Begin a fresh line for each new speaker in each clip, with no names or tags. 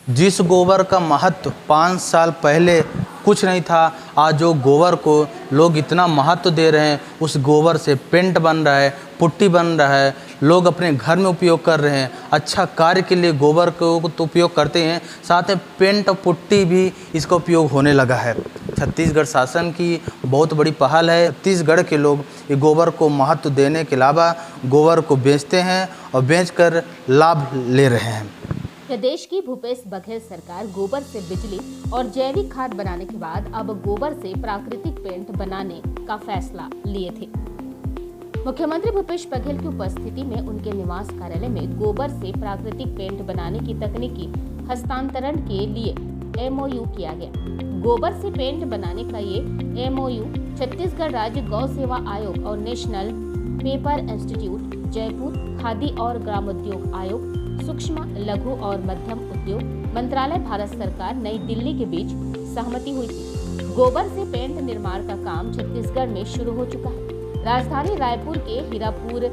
जिस गोबर का महत्व 5 साल पहले कुछ नहीं था, आज जो गोबर को लोग इतना महत्व दे रहे हैं, उस गोबर से पेंट बन रहा है, पुट्टी बन रहा है, लोग अपने घर में उपयोग कर रहे हैं। अच्छा कार्य के लिए गोबर को तो उपयोग करते हैं, साथ में पेंट और पुट्टी भी इसका उपयोग होने लगा है। छत्तीसगढ़ शासन की बहुत बड़ी पहल है। छत्तीसगढ़ के लोग ये गोबर को महत्व देने के अलावा गोबर को बेचते हैं और बेचकर लाभ ले रहे हैं।
प्रदेश की भूपेश बघेल सरकार गोबर से बिजली और जैविक खाद बनाने के बाद अब गोबर से प्राकृतिक पेंट बनाने का फैसला लिए थे। मुख्यमंत्री भूपेश बघेल की उपस्थिति में उनके निवास कार्यालय में गोबर से प्राकृतिक पेंट बनाने की तकनीकी हस्तांतरण के लिए MOU किया गया। गोबर से पेंट बनाने का ये MOU छत्तीसगढ़ राज्य गौ सेवा आयोग और national paper institute, Jaipur khadi और ग्रामोद्योग आयोग, सूक्ष्म लघु और मध्यम उद्योग मंत्रालय, भारत सरकार, नई दिल्ली के बीच सहमति हुई थी। गोबर से पेंट निर्माण का काम छत्तीसगढ़ में शुरू हो चुका है। राजधानी रायपुर के हीरापुर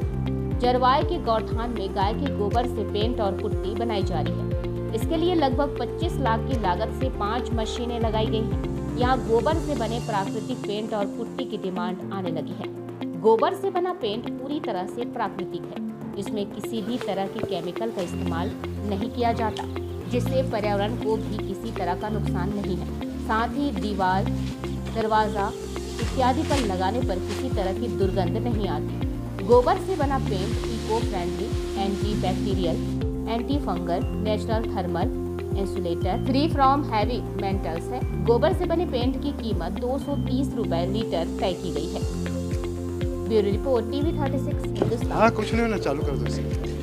जरवाए के गौठान में गाय के गोबर से पेंट और पुट्टी बनाई जा रही है। इसके लिए लगभग 25 लाख की लागत से 5 मशीनें लगाई गई हैं। यहाँ गोबर से बने प्राकृतिक पेंट और पुट्टी की डिमांड आने लगी है। गोबर से बना पेंट पूरी तरह से प्राकृतिक है। इसमें किसी भी तरह की केमिकल का इस्तेमाल नहीं किया जाता, जिससे पर्यावरण को भी किसी तरह का नुकसान नहीं है। साथ ही दीवार, दरवाजा इत्यादि पर लगाने पर किसी तरह की दुर्गंध नहीं आती। गोबर से बना paint eco friendly, anti bacterial, anti fungal, natural thermal insulator, free from heavy metals है। गोबर से बने पेंट की कीमत 230 रुपए लीटर तय की गई है। Bureau report, TV 36 Hindustan.
हाँ, कुछ नहीं होना, चालू कर दो इसे।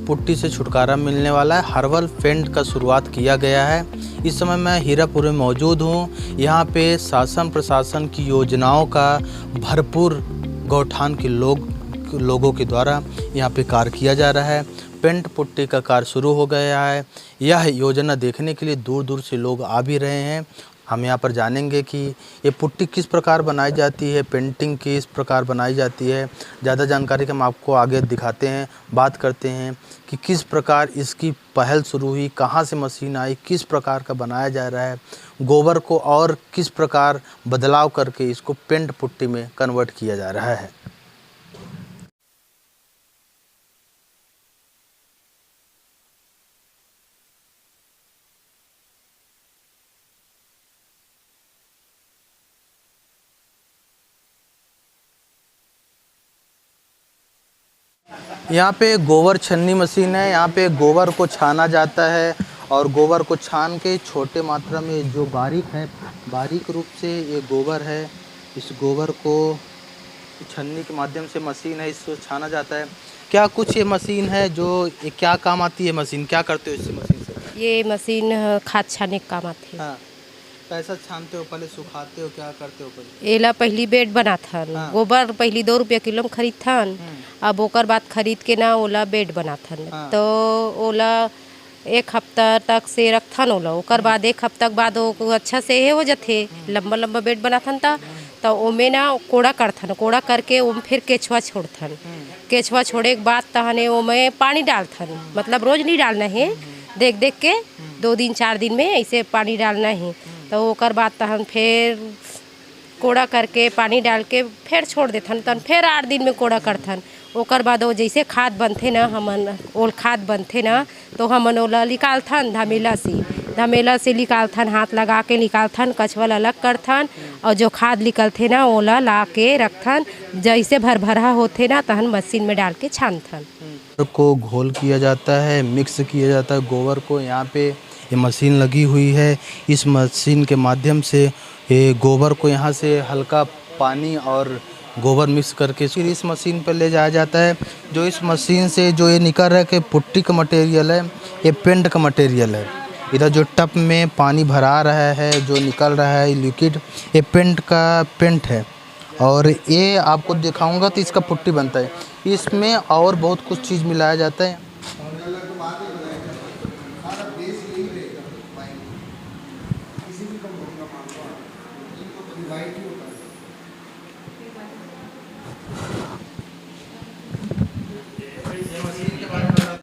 पुट्टी से छुटकारा मिलने वाला है। हर्बल पेंट का शुरुआत किया गया है। इस समय मैं हीरापुर में मौजूद हूँ। यहाँ पे शासन प्रशासन की योजनाओं का भरपूर गौठान के लोगों के द्वारा यहाँ पे कार्य किया जा रहा है। पेंट पुट्टी का कार्य शुरू हो गया है। यह योजना देखने के लिए दूर दूर से लोग आ भी रहे हैं। हम यहाँ पर जानेंगे कि ये पुट्टी किस प्रकार बनाई जाती है, पेंटिंग किस प्रकार बनाई जाती है। ज़्यादा जानकारी हम आपको आगे दिखाते हैं, बात करते हैं कि किस प्रकार इसकी पहल शुरू हुई, कहाँ से मशीन आई, किस प्रकार का बनाया जा रहा है, गोबर को और किस प्रकार बदलाव करके इसको पेंट पुट्टी में कन्वर्ट किया जा रहा है। यहाँ पे गोबर छन्नी मशीन है। यहाँ पे गोबर को छाना जाता है और गोबर को छान के छोटे मात्रा में जो बारीक रूप से ये गोबर है, इस गोबर को छन्नी के माध्यम से मशीन है, इसको छाना जाता है। क्या कुछ ये मशीन है जो ये क्या काम आती है मशीन, क्या करते हो इस मशीन से?
ये मशीन खाद छाने का काम आती है।
हाँ, कैसा छानते हो, पहले सुखाते हो, क्या करते हो पहले?
एला पहली बेड बनाथन।
हाँ।
गोबर पहली 2 रुपया किलो में खरीदथन। अब ओकर बाद खरीद के ना ओला बेड बनाथन।
हाँ।
तो ओला 1 हफ्ता तक से रखथन ओला। ओकर बाद 1 हफ्ता के बाद वो अच्छा से हो जाथे, लंबा लंबा बेड बनाथन। तो ओमे ना कोड़ा करथन। कोड़ा करके ओम फिर केचुआ छोड़थन। केचुआ छोड़े के बाद तहने ओमे पानी डालथन। मतलब रोज नहीं डालना है, देख देख के 2 दिन 4 दिन में ऐसे पानी डालना है। तो ओकर बाद तहन फिर कोड़ा करके पानी डाल के फिर छोड़ देथन। तहन फिर 8 दिन में कोड़ा करथन। ओकर बाद वो जैसे खाद बनथे ना, हमन ओल खाद बनथे ना, तो हमन ओला निकालथन धमेला से निकालथन, हाथ लगा के निकालथन, कछवल अलग करथन और जो खाद निकलथे ना ओला ला के रखथन। जैसे भरभरा होथे ना तहन मशीन में डाल के छानथन।
को घोल किया जाता है, मिक्स किया जाता है गोबर को। यहाँ पे ये मशीन लगी हुई है। इस मशीन के माध्यम से ये गोबर को यहाँ से हल्का पानी और गोबर मिक्स करके फिर इस मशीन पर ले जाया जाता है। जो इस मशीन से जो ये निकल रहा है कि पुट्टी का मटेरियल है, ये पेंट का मटेरियल है। इधर जो टब में पानी भरा रहा है, जो निकल रहा है लिक्विड, ये पेंट है। और ये आपको दिखाऊंगा तो इसका पुट्टी बनता है। इसमें और बहुत कुछ चीज़ मिलाया जाता है।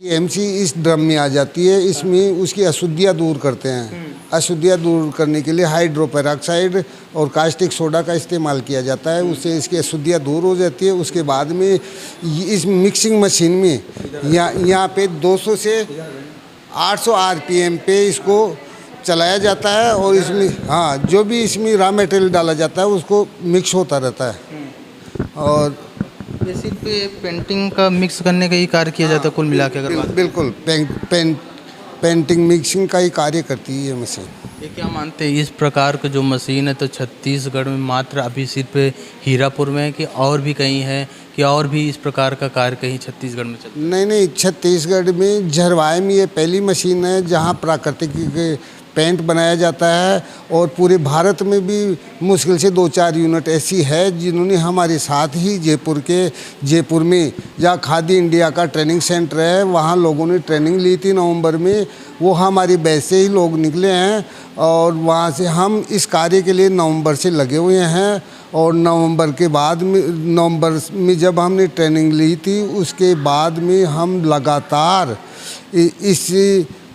एमसी इस ड्रम में आ जाती है, इसमें उसकी अशुद्धियाँ दूर करते हैं। अशुद्धियाँ दूर करने के लिए हाइड्रोपेरोक्साइड और कास्टिक सोडा का इस्तेमाल किया जाता है, उससे इसकी अशुद्धियाँ दूर हो जाती है। उसके बाद में इस मिक्सिंग मशीन में यहाँ पे 200 से 800 आरपीएम पे इसको चलाया जाता है और इसमें हाँ जो भी इसमें रॉ मटेरियल डाला जाता है उसको मिक्स होता रहता है। और
ये सिर्फ पेंटिंग का मिक्स करने का ही कार्य किया जाता है कुल मिला के अगर बात
बिल्कुल पेंटिंग मिक्सिंग का ही कार्य करती है ये मशीन।
ये क्या मानते हैं इस प्रकार का जो मशीन है तो छत्तीसगढ़ में मात्र अभी सिर्फ हीरापुर में है कि और भी कहीं है कि और भी इस प्रकार का कार्य कहीं छत्तीसगढ़ में चलता है?
नहीं, छत्तीसगढ़ में झरवाए में ये पहली मशीन है जहाँ प्राकृतिक पेंट बनाया जाता है और पूरे भारत में भी मुश्किल से 2-4 यूनिट ऐसी है जिन्होंने हमारे साथ ही जयपुर में जहाँ खादी इंडिया का ट्रेनिंग सेंटर है वहाँ लोगों ने ट्रेनिंग ली थी नवंबर में। वो हमारी बैच से ही लोग निकले हैं और वहाँ से हम इस कार्य के लिए नवंबर से लगे हुए हैं। और नवंबर में जब हमने ट्रेनिंग ली थी उसके बाद में हम लगातार इस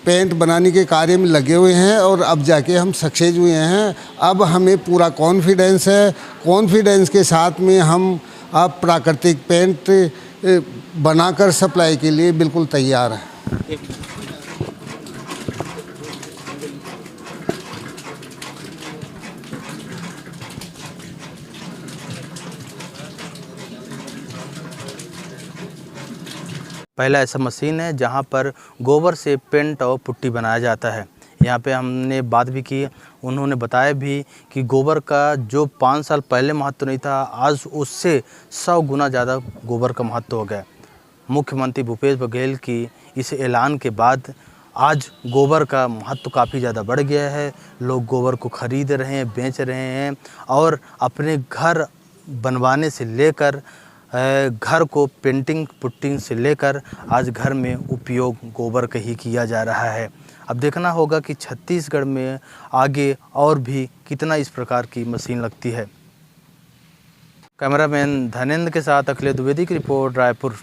पेंट बनाने के कार्य में लगे हुए हैं और अब जाके हम सक्सेस हुए हैं। अब हमें पूरा कॉन्फिडेंस है, कॉन्फिडेंस के साथ में हम अब प्राकृतिक पेंट बनाकर सप्लाई के लिए बिल्कुल तैयार हैं।
पहला ऐसा मशीन है जहां पर गोबर से पेंट और पुट्टी बनाया जाता है। यहाँ पे हमने बात भी की, उन्होंने बताया भी कि गोबर का जो 5 साल पहले महत्व नहीं था आज उससे 100 गुना ज़्यादा गोबर का महत्व हो गया। मुख्यमंत्री भूपेश बघेल की इस ऐलान के बाद आज गोबर का महत्व काफ़ी ज़्यादा बढ़ गया है। लोग गोबर को खरीद रहे हैं, बेच रहे हैं और अपने घर बनवाने से लेकर घर को पेंटिंग पुट्टिंग से लेकर आज घर में उपयोग गोबर का ही किया जा रहा है। अब देखना होगा कि छत्तीसगढ़ में आगे और भी कितना इस प्रकार की मशीन लगती है। कैमरामैन धनेंद्र के साथ अखिलेश द्विवेदी की रिपोर्ट, रायपुर।